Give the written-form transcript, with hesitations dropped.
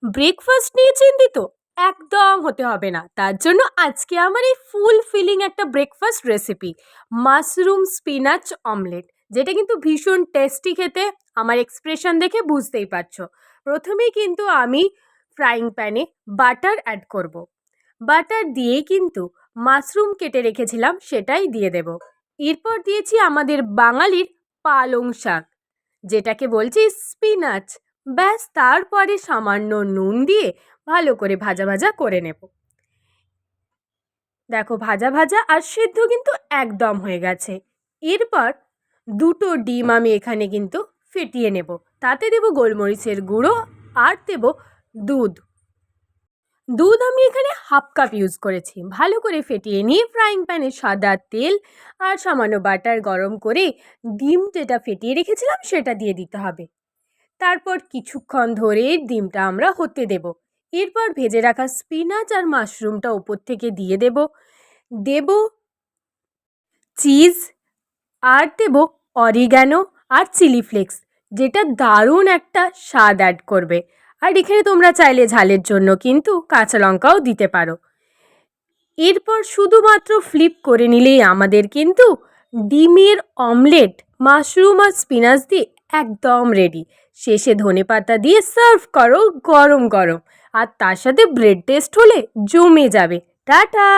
Breakfast নিয়ে চিন্তিত? একদম হতে হবে না। তার জন্য আজকে আমার এই ফুলফিলিং একটা breakfast recipe, mushroom spinach omelette, যেটা কিন্তু ভীষণ টেস্টি খেতে। আমার এক্সপ্রেশন দেখে বুঝতেই পারছো। প্রথমেই কিন্তু আমি ফ্রাইং প্যানে বাটার অ্যাড করব। বাটার দিয়েই কিন্তু মাশরুম কেটে রেখেছিলাম সেটাই দিয়ে দেব। এরপর দিয়েছি আমাদের বাঙালির পালং শাক, যেটাকে বলছি স্পিনাচ। ব্যাস, তারপরে সামান্য নুন দিয়ে ভালো করে ভাজা ভাজা করে নেব। দেখো, ভাজা ভাজা আর সেদ্ধ কিন্তু একদম হয়ে গেছে। এরপর দুটো ডিম আমি এখানে কিন্তু ফেটিয়ে নেব। তাতে দেব গোলমরিচের গুঁড়ো আর দেব দুধ। দুধ আমি এখানে হাফ কাপ ইউজ করেছি। ভালো করে ফেটিয়ে নিয়ে ফ্রাইং প্যানে সাদা তেল আর সামান্য বাটার গরম করে ডিম যেটা ফেটিয়ে রেখেছিলাম সেটা দিয়ে দিতে হবে। তারপর কিছুক্ষণ ধরে ডিমটা আমরা হতে দেব। এরপর ভেজে রাখা স্পিনাচ আর মাশরুমটা ওপর থেকে দিয়ে দেব চিজ আর দেব অরিগ্যানো আর চিলি ফ্লেক্স, যেটা দারুণ একটা স্বাদ অ্যাড করবে। আর এখানে তোমরা চাইলে ঝালের জন্য কিন্তু কাঁচা লঙ্কাও দিতে পারো। এরপর শুধুমাত্র ফ্লিপ করে নিলেই আমাদের কিন্তু ডিমের অমলেট মাশরুম আর স্পিনাচ দিয়ে একদম রেডি। শেষে ধনেপাতা দিয়ে সার্ভ করো গরম গরম, আর তার সাথে ব্রেড টেস্ট হলে জমে যাবে। টাটা।